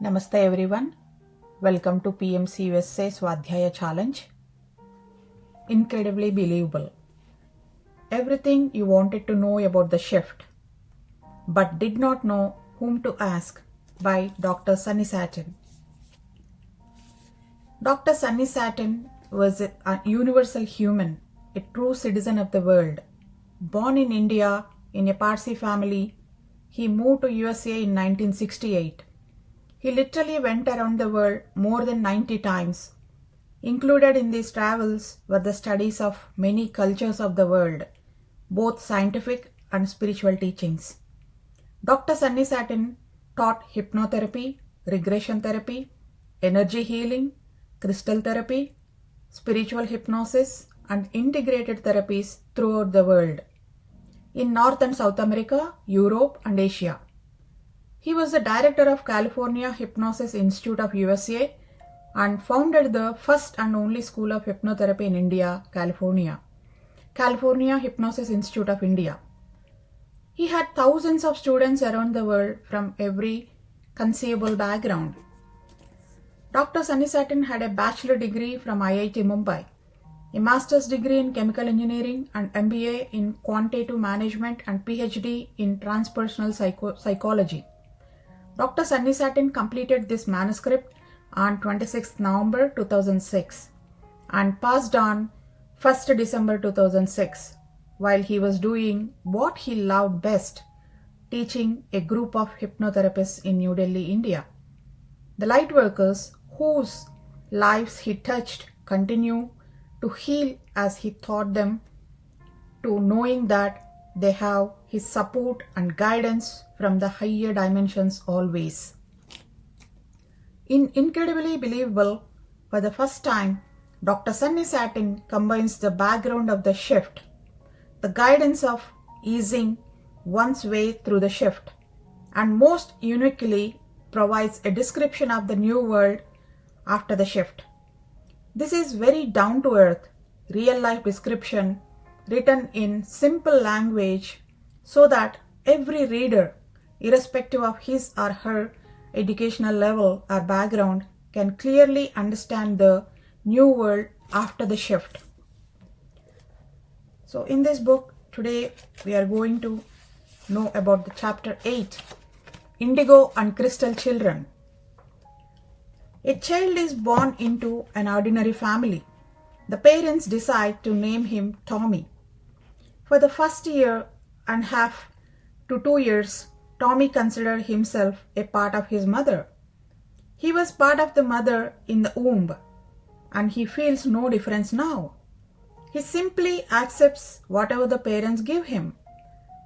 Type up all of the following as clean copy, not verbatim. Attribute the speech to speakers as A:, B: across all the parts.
A: Namaste everyone. Welcome to PMC USA Swadhyaya Challenge. Incredibly Believable. Everything you wanted to know about the shift, but did not know whom to ask, by Dr. Sunonny Satin. Dr. Sunonny Satin was a universal human, a true citizen of the world. Born in India in a Parsi family, he moved to USA in 1968. He literally went around the world more than 90 times. Included in these travels were the studies of many cultures of the world, both scientific and spiritual teachings. Dr. Sunonny Satin taught hypnotherapy, regression therapy, energy healing, crystal therapy, spiritual hypnosis, and integrated therapies throughout the world, in North and South America, Europe, and Asia. He was the director of California Hypnosis Institute of USA and founded the first and only school of hypnotherapy in India, California Hypnosis Institute of India. He had thousands of students around the world from every conceivable background. Dr. Sunonny Satin had a bachelor degree from IIT Mumbai, a master's degree in chemical engineering and MBA in quantitative management and PhD in transpersonal psychology. Dr. Sunonny Satin completed this manuscript on 26 November 2006 and passed on 1st December 2006 while he was doing what he loved best, teaching a group of hypnotherapists in New Delhi, India. The lightworkers whose lives he touched continue to heal as he taught them, to knowing that they have his support and guidance from the higher dimensions always. In Incredibly Believable, for the first time, Dr. Sunonny Satin combines the background of the shift, the guidance of easing one's way through the shift, and most uniquely provides a description of the new world after the shift. This is very down-to-earth, real-life description written in simple language so that every reader, irrespective of his or her educational level or background, can clearly understand the new world after the shift. So in this book, today we are going to know about the chapter 8, Indigo and Crystal Children. A child is born into an ordinary family. The parents decide to name him Tommy. For the first year and half to 2 years, Tommy considered himself a part of his mother. He was part of the mother in the womb, and he feels no difference now. He simply accepts whatever the parents give him.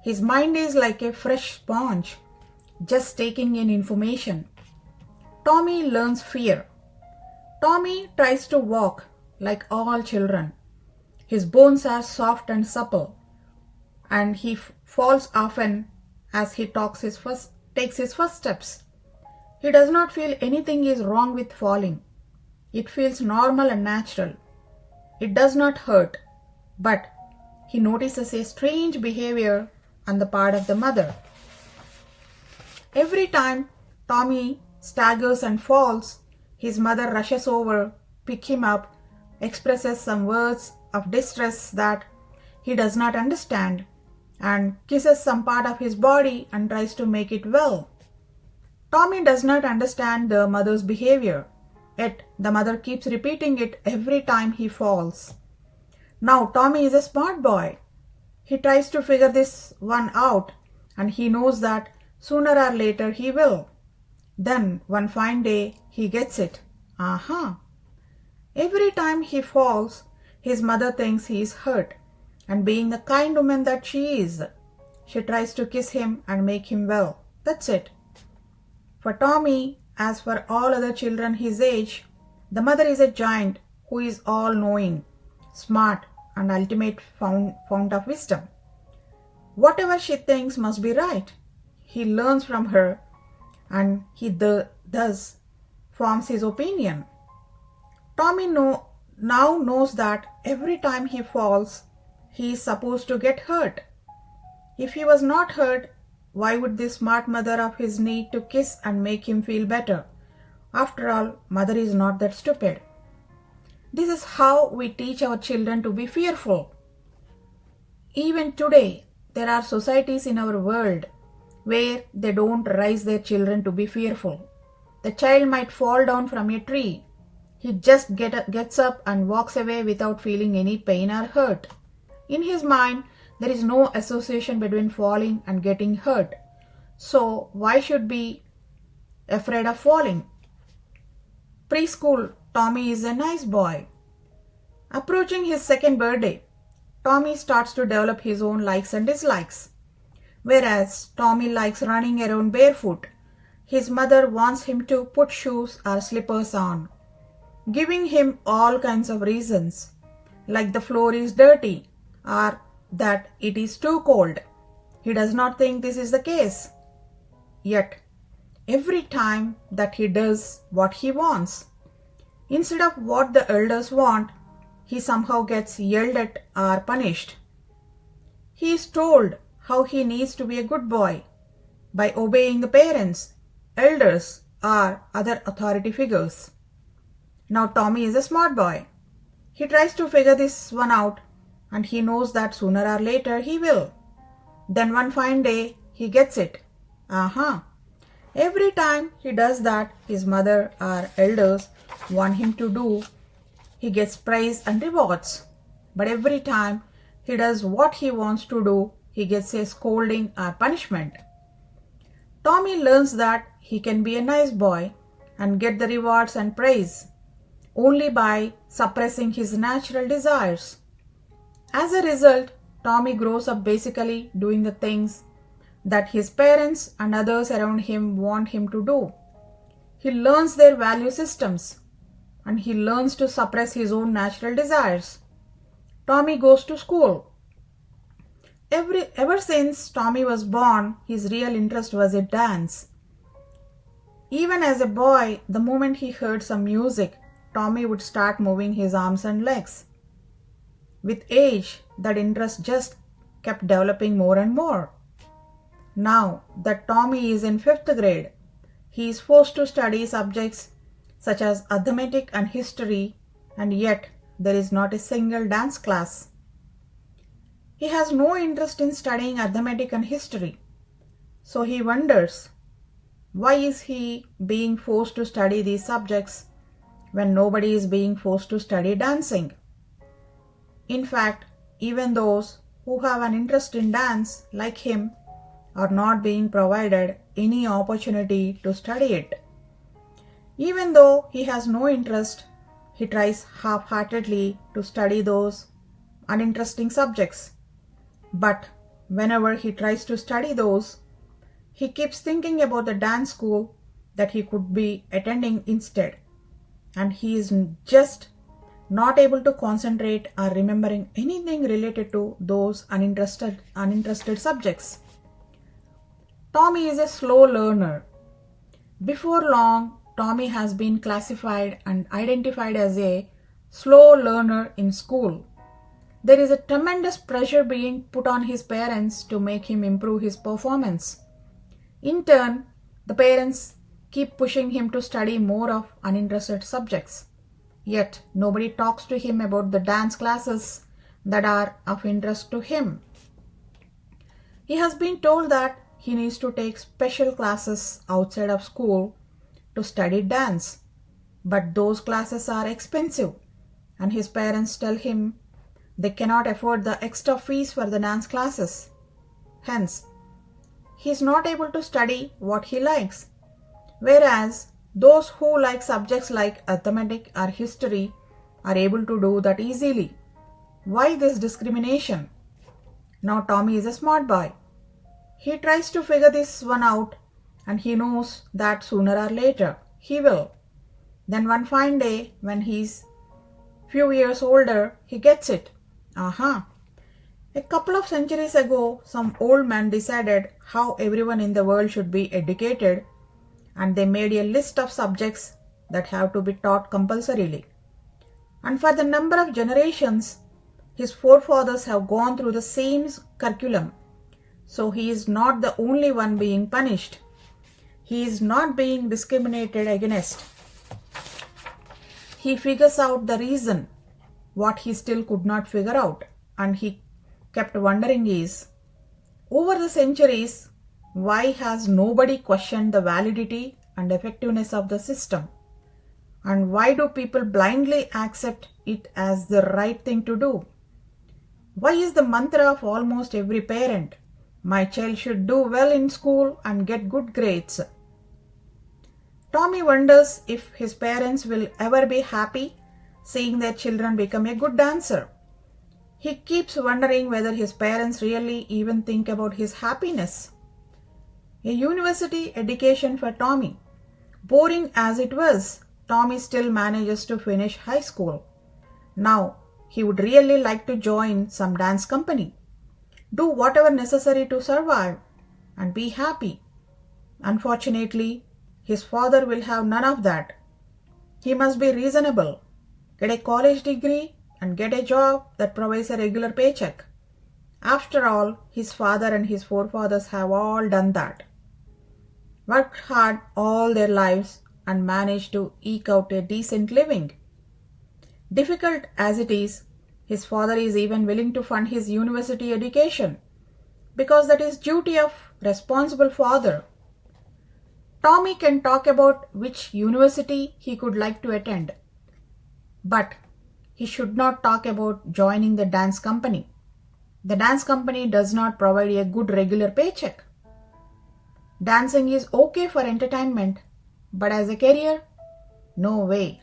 A: His mind is like a fresh sponge, just taking in information. Tommy learns fear. Tommy tries to walk like all children. His bones are soft and supple, and he falls often as he takes his first steps. He does not feel anything is wrong with falling. It feels normal and natural. It does not hurt, but he notices a strange behavior on the part of the mother. Every time Tommy staggers and falls, his mother rushes over, picks him up, expresses some words of distress that he does not understand, and kisses some part of his body and tries to make it well. Tommy does not understand the mother's behavior, yet the mother keeps repeating it every time he falls. Now Tommy is a smart boy. He tries to figure this one out, and he knows that sooner or later he will. Then one fine day he gets it. Every time he falls, his mother thinks he is hurt, and being the kind woman that she is, she tries to kiss him and make him well. That's it. For Tommy, as for all other children his age, the mother is a giant who is all-knowing, smart, and ultimate fount of wisdom. Whatever she thinks must be right. He learns from her, and he thus forms his opinion. Tommy now knows that every time he falls, he is supposed to get hurt. If he was not hurt, why would this smart mother of his need to kiss and make him feel better After all, mother is not that stupid. This is how we teach our children to be fearful. Even today, there are societies in our world where they don't raise their children to be fearful. The child might fall down from a tree. He just gets up and walks away without feeling any pain or hurt. In his mind, there is no association between falling and getting hurt. So why should be afraid of falling? Preschool, Tommy is a nice boy. Approaching his second birthday, Tommy starts to develop his own likes and dislikes. Whereas Tommy likes running around barefoot, his mother wants him to put shoes or slippers on, giving him all kinds of reasons, like the floor is dirty or that it is too cold. He does not think this is the case. Yet, every time that he does what he wants, instead of what the elders want, he somehow gets yelled at or punished. He is told how he needs to be a good boy by obeying the parents, elders, or other authority figures. Now Tommy is a smart boy. He tries to figure this one out, and he knows that sooner or later he will. Then one fine day, he gets it. Every time he does that his mother or elders want him to do, he gets praise and rewards. But every time he does what he wants to do, he gets a scolding or punishment. Tommy learns that he can be a nice boy and get the rewards and praise only by suppressing his natural desires. As a result, Tommy grows up basically doing the things that his parents and others around him want him to do. He learns their value systems and he learns to suppress his own natural desires. Tommy goes to school. Ever since Tommy was born, his real interest was in dance. Even as a boy, the moment he heard some music, Tommy would start moving his arms and legs. With age, that interest just kept developing more and more. Now that Tommy is in 5th grade, he is forced to study subjects such as arithmetic and history, and yet there is not a single dance class. He has no interest in studying arithmetic and history, so he wonders, why is he being forced to study these subjects when nobody is being forced to study dancing? In fact, even those who have an interest in dance, like him, are not being provided any opportunity to study it. Even though he has no interest, he tries half-heartedly to study those uninteresting subjects. But whenever he tries to study those, he keeps thinking about the dance school that he could be attending instead. And he is just not able to concentrate or remembering anything related to those uninterested subjects. Tommy is a slow learner. Before long, Tommy has been classified and identified as a slow learner in school. There is a tremendous pressure being put on his parents to make him improve his performance. In turn, the parents keep pushing him to study more of uninterested subjects. Yet, nobody talks to him about the dance classes that are of interest to him. He has been told that he needs to take special classes outside of school to study dance. But those classes are expensive, and his parents tell him they cannot afford the extra fees for the dance classes. Hence, he is not able to study what he likes. Whereas, those who like subjects like arithmetic or history are able to do that easily. Why this discrimination? Now Tommy is a smart boy. He tries to figure this one out, and he knows that sooner or later he will. Then one fine day, when he's few years older, he gets it. A couple of centuries ago, some old man decided how everyone in the world should be educated, and they made a list of subjects that have to be taught compulsorily. And for the number of generations, his forefathers have gone through the same curriculum. So he is not the only one being punished. He is not being discriminated against. he figures out the reason what he still could not figure out, and he kept wondering is, over the centuries, why has nobody questioned the validity and effectiveness of the system? And why do people blindly accept it as the right thing to do? Why is the mantra of almost every parent, my child should do well in school and get good grades? Tommy wonders if his parents will ever be happy seeing their children become a good dancer. He keeps wondering whether his parents really even think about his happiness. A university education for Tommy. Boring as it was, Tommy still manages to finish high school. Now, he would really like to join some dance company, do whatever necessary to survive, and be happy. Unfortunately, his father will have none of that. He must be reasonable, get a college degree, and get a job that provides a regular paycheck. After all, his father and his forefathers have all done that. Worked hard all their lives and managed to eke out a decent living. Difficult as it is, his father is even willing to fund his university education because that is duty of responsible father. Tommy can talk about which university he could like to attend, but he should not talk about joining the dance company. The dance company does not provide a good regular paycheck. Dancing is okay for entertainment, but as a career, no way.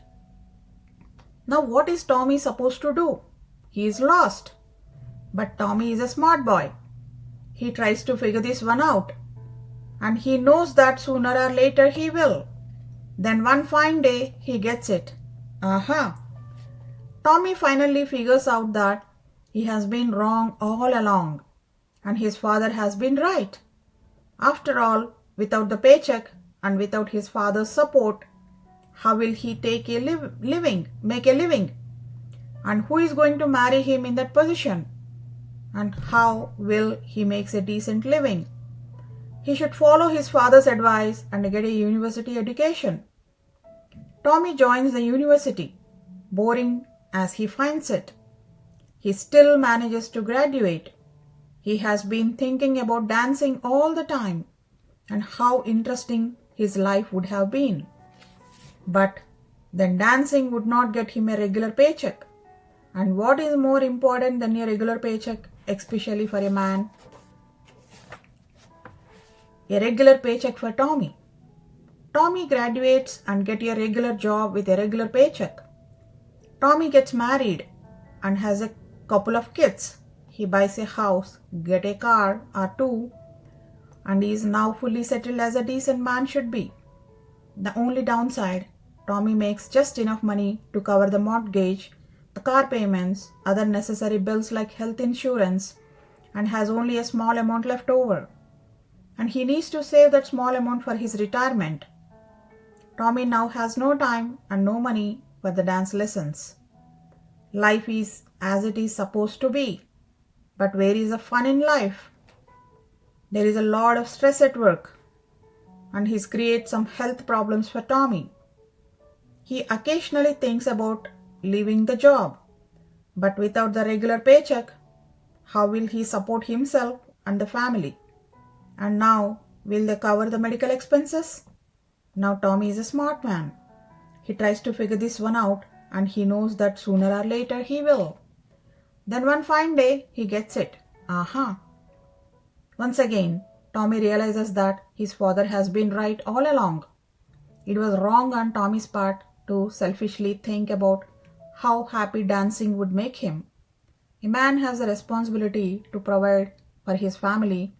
A: Now what is Tommy supposed to do? He is lost. But Tommy is a smart boy. He tries to figure this one out. And he knows that sooner or later he will. Then one fine day he gets it. Aha! Tommy finally figures out that he has been wrong all along. And his father has been right. After all, without the paycheck and without his father's support, how will he make a living? And who is going to marry him in that position? And how will he make a decent living? He should follow his father's advice and get a university education. Tommy joins the university, boring as he finds it. He still manages to graduate. He has been thinking about dancing all the time and how interesting his life would have been. But then dancing would not get him a regular paycheck. And what is more important than a regular paycheck, especially for a man? A regular paycheck for Tommy. Tommy graduates and gets a regular job with a regular paycheck. Tommy gets married and has a couple of kids. He buys a house, gets a car or two, and is now fully settled as a decent man should be. The only downside, Tommy makes just enough money to cover the mortgage, the car payments, other necessary bills like health insurance, and has only a small amount left over. And he needs to save that small amount for his retirement. Tommy now has no time and no money for the dance lessons. Life is as it is supposed to be. But where is the fun in life? There is a lot of stress at work, and this creates some health problems for Tommy. He occasionally thinks about leaving the job, but without the regular paycheck, how will he support himself and the family? And now, will they cover the medical expenses? Now Tommy is a smart man. He tries to figure this one out, and he knows that sooner or later he will. Then one fine day, he gets it. Aha! Once again, Tommy realizes that his father has been right all along. It was wrong on Tommy's part to selfishly think about how happy dancing would make him. A man has a responsibility to provide for his family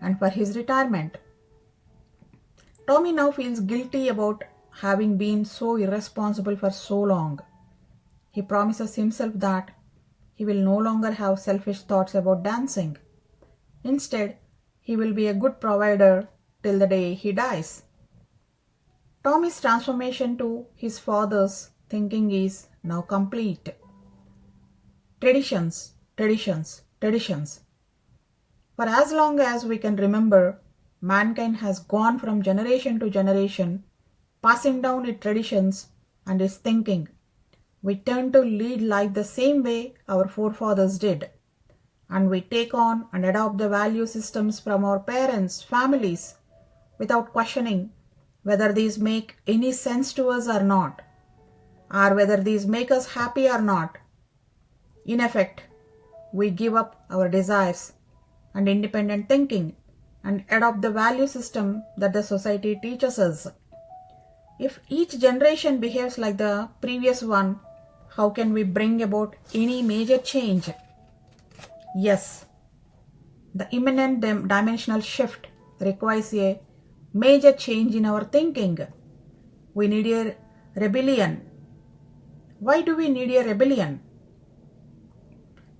A: and for his retirement. Tommy now feels guilty about having been so irresponsible for so long. He promises himself that he will no longer have selfish thoughts about dancing. Instead, he will be a good provider till the day he dies. Tommy's transformation to his father's thinking is now complete. Traditions, traditions, traditions. For as long as we can remember, mankind has gone from generation to generation, passing down its traditions and its thinking. we turn to lead life the same way our forefathers did, and we take on and adopt the value systems from our parents, families, without questioning whether these make any sense to us or not, or whether these make us happy or not. In effect, we give up our desires and independent thinking and adopt the value system that the society teaches us. If each generation behaves like the previous one, how can we bring about any major change? Yes, the imminent dimensional shift requires a major change in our thinking. We need a rebellion. Why do we need a rebellion?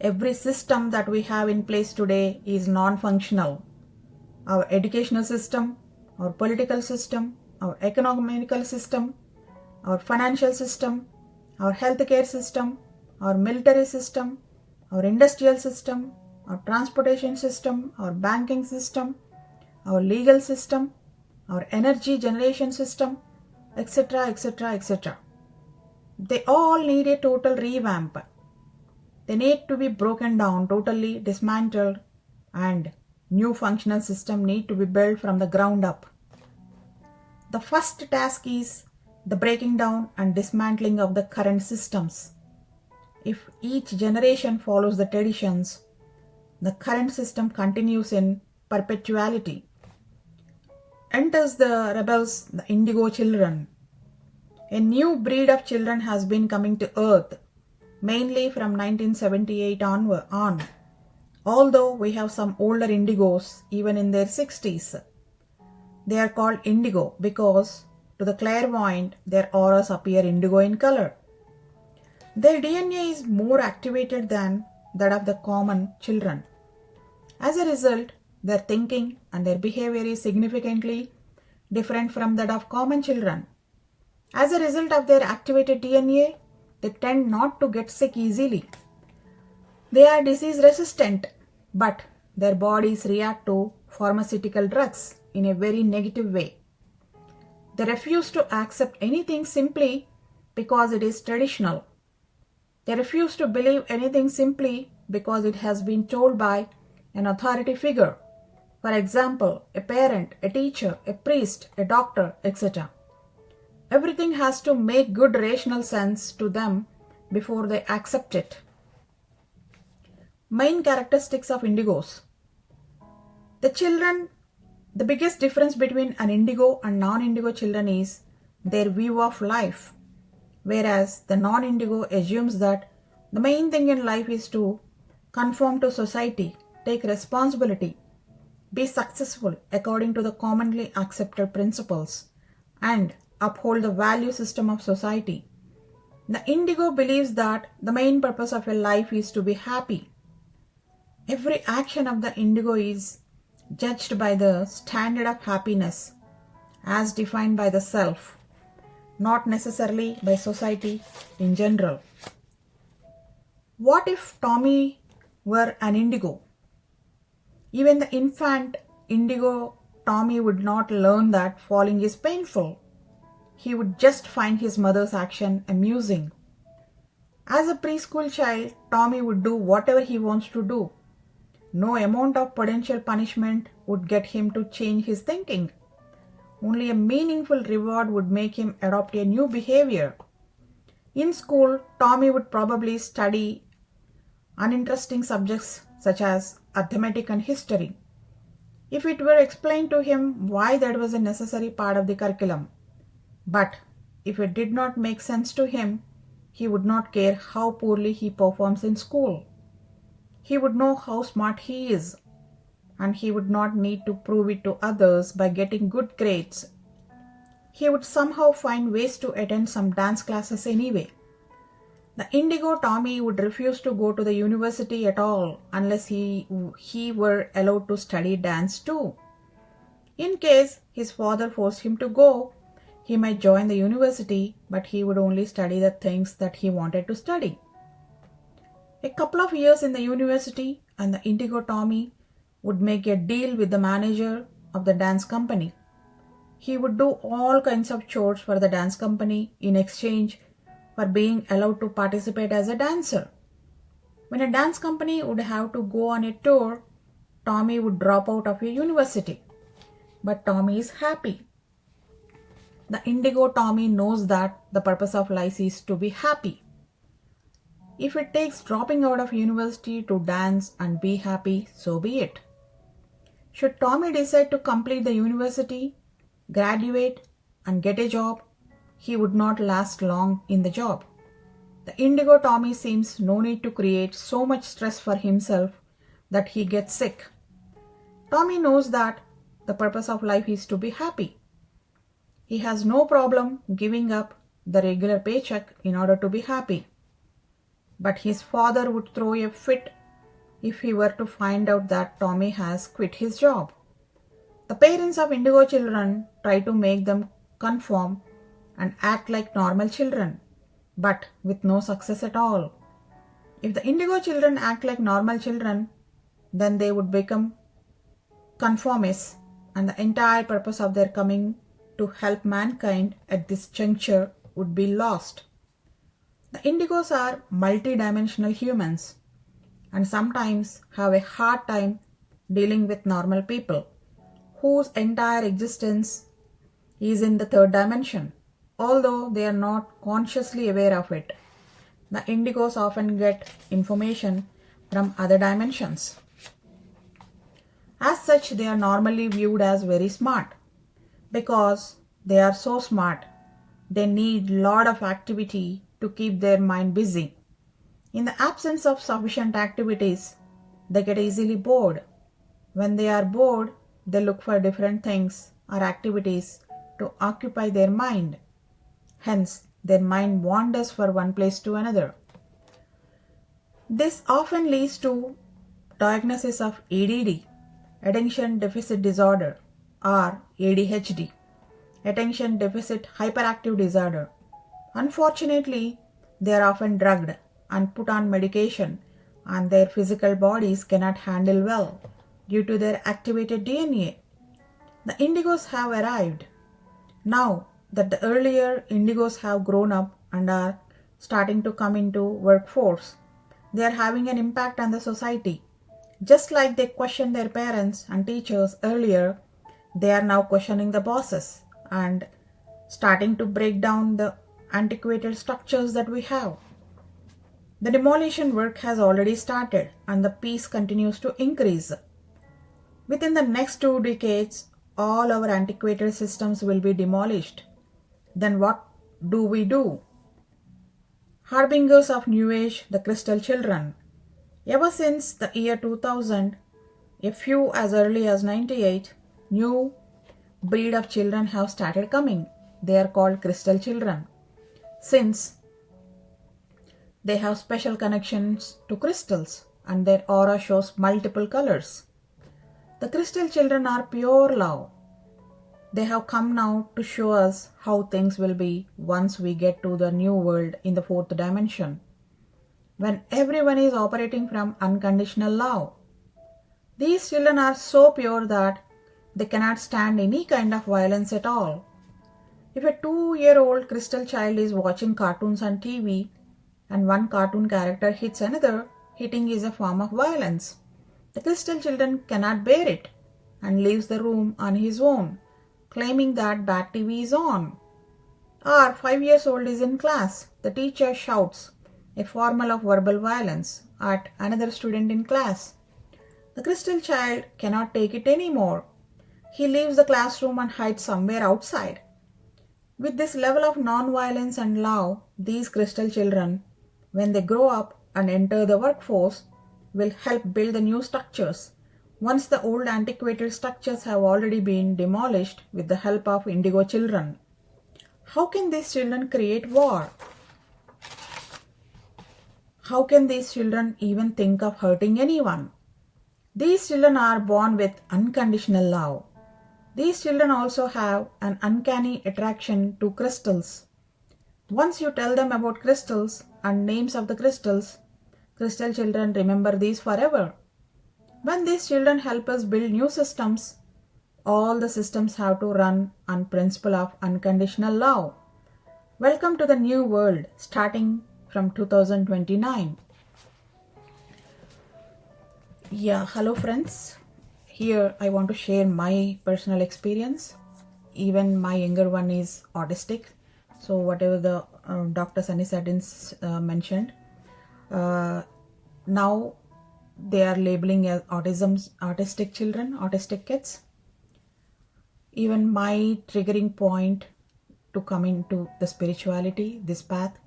A: Every system that we have in place today is non-functional. Our educational system, our political system, our economical system, our financial system, our healthcare system, our military system, our industrial system, our transportation system, our banking system, our legal system, our energy generation system, etc., etc., etc. They all need a total revamp. They need to be broken down, totally dismantled, and new functional system need to be built from the ground up. The first task is the breaking down and dismantling of the current systems. If each generation follows the traditions, the current system continues in perpetuality. Enters the rebels, the Indigo children. A new breed of children has been coming to earth, mainly from 1978 on. Although we have some older Indigos, even in their 60s. They are called Indigo because, to the clairvoyant, their auras appear indigo in color. Their DNA is more activated than that of the common children. As a result, their thinking and their behavior is significantly different from that of common children. As a result of their activated DNA, they tend not to get sick easily. They are disease resistant, but their bodies react to pharmaceutical drugs in a very negative way. They refuse to accept anything simply because it is traditional. They refuse to believe anything simply because it has been told by an authority figure. For example, a parent, a teacher, a priest, a doctor, etc. Everything has to make good rational sense to them before they accept it. Main characteristics of Indigos. The biggest difference between an Indigo and non-Indigo children is their view of life. Whereas the non-Indigo assumes that the main thing in life is to conform to society, take responsibility, be successful according to the commonly accepted principles, and uphold the value system of society. The Indigo believes that the main purpose of a life is to be happy. Every action of the Indigo is judged by the standard of happiness as defined by the self, not necessarily by society in general. What if Tommy were an Indigo? Even the infant Indigo Tommy would not learn that falling is painful. He would just find his mother's action amusing. As a preschool child, Tommy would do whatever he wants to do. No amount of potential punishment would get him to change his thinking. Only a meaningful reward would make him adopt a new behavior. In school, Tommy would probably study uninteresting subjects such as arithmetic and history, if it were explained to him why that was a necessary part of the curriculum. But if it did not make sense to him, he would not care how poorly he performs in school. He would know how smart he is, and he would not need to prove it to others by getting good grades. He would somehow find ways to attend some dance classes anyway. The Indigo Tommy would refuse to go to the university at all unless he were allowed to study dance too. In case his father forced him to go, he might join the university, but he would only study the things that he wanted to study. A couple of years in the university and the Indigo Tommy would make a deal with the manager of the dance company. He would do all kinds of chores for the dance company in exchange for being allowed to participate as a dancer. When a dance company would have to go on a tour, Tommy would drop out of a university. But Tommy is happy. The Indigo Tommy knows that the purpose of life is to be happy. If it takes dropping out of university to dance and be happy, so be it. Should Tommy decide to complete the university, graduate, and get a job, he would not last long in the job. The Indigo Tommy seems no need to create so much stress for himself that he gets sick. Tommy knows that the purpose of life is to be happy. He has no problem giving up the regular paycheck in order to be happy. But his father would throw a fit if he were to find out that Tommy has quit his job. The parents of Indigo children try to make them conform and act like normal children, but with no success at all. If the Indigo children act like normal children, then they would become conformists, and the entire purpose of their coming to help mankind at this juncture would be lost. The Indigos are multidimensional humans and sometimes have a hard time dealing with normal people whose entire existence is in the third dimension, although they are not consciously aware of it. The Indigos often get information from other dimensions. As such, they are normally viewed as very smart. Because they are so smart, they need lot of activity to keep their mind busy. In the absence of sufficient activities, they get easily bored. When they are bored, they look for different things or activities to occupy their mind. Hence, their mind wanders from one place to another. This often leads to diagnosis of ADD, Attention Deficit Disorder, or ADHD, Attention Deficit Hyperactive Disorder. Unfortunately, they are often drugged and put on medication, and their physical bodies cannot handle well due to their activated DNA. The Indigos have arrived. Now that the earlier Indigos have grown up and are starting to come into workforce, they are having an impact on the society. Just like they questioned their parents and teachers earlier, they are now questioning the bosses and starting to break down the antiquated structures that we have. The demolition work has already started and the pace continues to increase. Within the next 2 decades, all our antiquated systems will be demolished. Then what do we do? Harbingers of New Age, the Crystal Children. Ever since the year 2000, a few as early as 98, new breed of children have started coming. They are called Crystal Children, since they have special connections to crystals and their aura shows multiple colors. The Crystal Children are pure love. They have come now to show us how things will be once we get to the new world in the 4th dimension, when everyone is operating from unconditional love. These children are so pure that they cannot stand any kind of violence at all. If a 2-year-old crystal child is watching cartoons on TV and one cartoon character hits another, hitting is a form of violence. The Crystal Children cannot bear it and leaves the room on his own, claiming that bad TV is on. Or 5 years old is in class. The teacher shouts a formal of verbal violence at another student in class. The crystal child cannot take it anymore. He leaves the classroom and hides somewhere outside. With this level of non-violence and love, these crystal children, when they grow up and enter the workforce, will help build the new structures, once the old antiquated structures have already been demolished with the help of Indigo children. How can these children create war? How can these children even think of hurting anyone? These children are born with unconditional love. These children also have an uncanny attraction to crystals. Once you tell them about crystals and names of the crystals, crystal children remember these forever. When these children help us build new systems, all the systems have to run on principle of unconditional love. Welcome to the new world starting from 2029. Yeah, hello friends. Here I want to share my personal experience. Even my younger one is autistic. So whatever the Dr. Sunonny Satin mentioned, now they are labeling as autistic children, autistic kids. Even my triggering point to come into the spirituality, this path,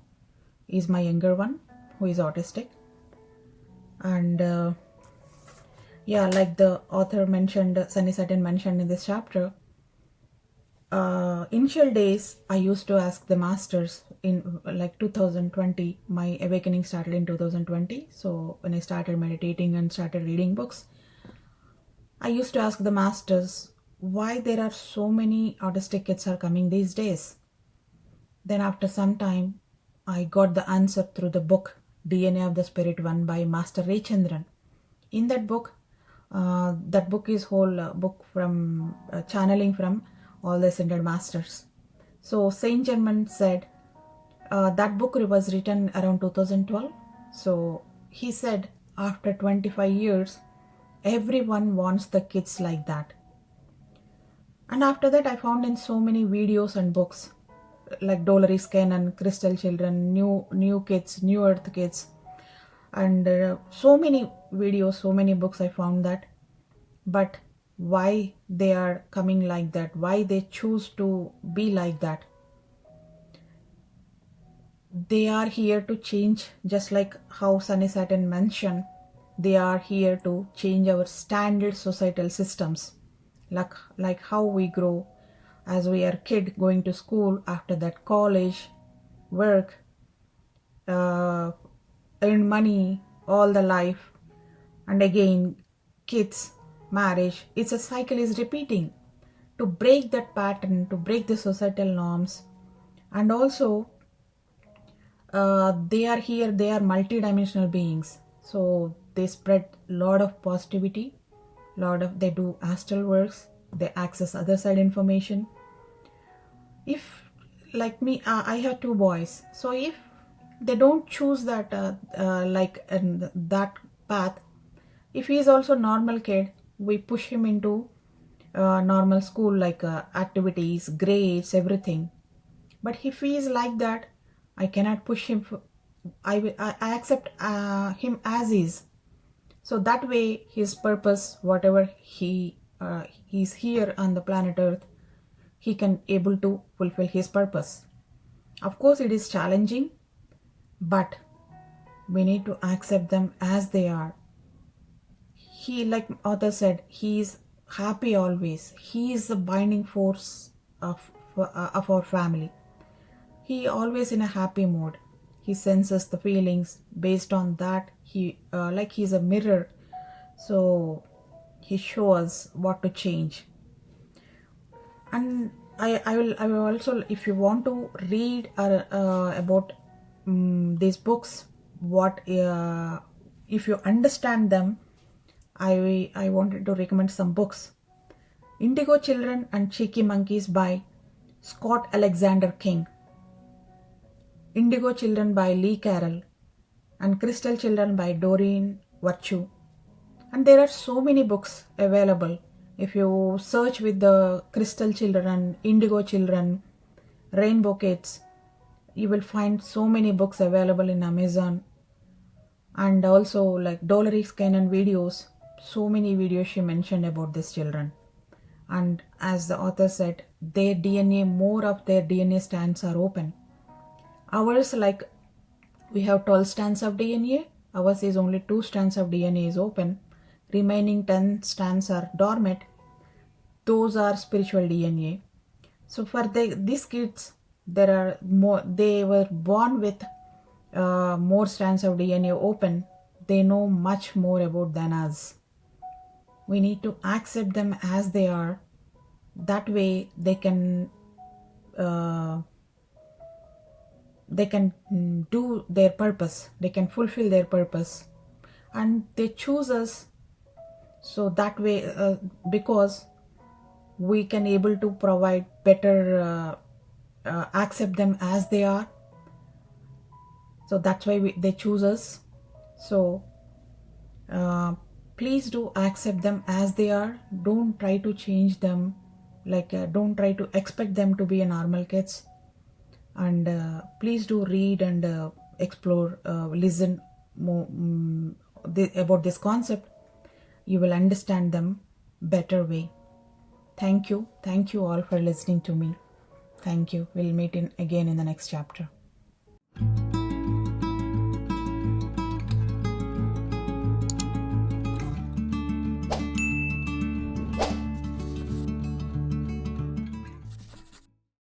A: is my younger one who is autistic. And yeah, like the author mentioned, Sunonny Satin mentioned in this chapter, initial days I used to ask the masters in like 2020. My awakening started in 2020. So when I started meditating and started reading books, I used to ask the masters why there are so many autistic kids are coming these days. Then after some time, I got the answer through the book DNA of the Spirit One by Master Raychandran. In that book is whole book from channeling from all the ascended masters. So Saint Germain said that book was written around 2012. So he said after 25 years, everyone wants the kids like that. And after that, I found in so many videos and books like Incredibly and Crystal Children, new kids, new earth kids, and so many videos, so many books I found that. But why they are coming like that, why they choose to be like that? They are here to change, just like how Sunonny Satin mentioned, they are here to change our standard societal systems, like how we grow as we are kid going to school, after that college, work, earn money, all the life, and again kids, marriage. It's a cycle is repeating. To break that pattern, to break the societal norms, and also they are here, they are multidimensional beings, so they spread lot of positivity, they do astral works, they access other side information. If like me, I have two boys, so if they don't choose that that path, if he is also normal kid, we push him into normal school, like activities, grades, everything. But if he is like that, I cannot push him. I accept him as is. So that way, his purpose, whatever he's here on the planet Earth, he can able to fulfill his purpose. Of course, it is challenging, but we need to accept them as they are. He, like author said, he is happy always. He is the binding force of our family. He always in a happy mode. He senses the feelings. Based on that, he like he's a mirror, so he shows what to change. And I will also, if you want to read about these books, what if you understand them, I wanted to recommend some books. Indigo Children and Cheeky Monkeys by Scott Alexander King, Indigo Children by Lee Carroll, and Crystal Children by Doreen Virtue. And there are so many books available. If you search with the Crystal Children, Indigo Children, Rainbow Kids, you will find so many books available in Amazon. And also like Dolores Cannon videos, so many videos she mentioned about these children. And as the author said, their DNA, more of their DNA strands are open. Ours, like we have 12 strands of DNA, ours is only 2 strands of DNA is open. Remaining 10 strands are dormant. Those are spiritual DNA. So for these kids, there are more. They were born with more strands of DNA open. They know much more about than us. We need to accept them as they are. That way, they can do their purpose. They can fulfill their purpose, and they choose us. So that way, because we can able to provide better accept them as they are. So that's why they choose us. So please do accept them as they are. Don't try to change them. Don't try to expect them to be a normal kids. And please do read and explore, listen more about this concept. You will understand them better way. Thank you all for listening to me. Thank you. We'll meet again in the next chapter.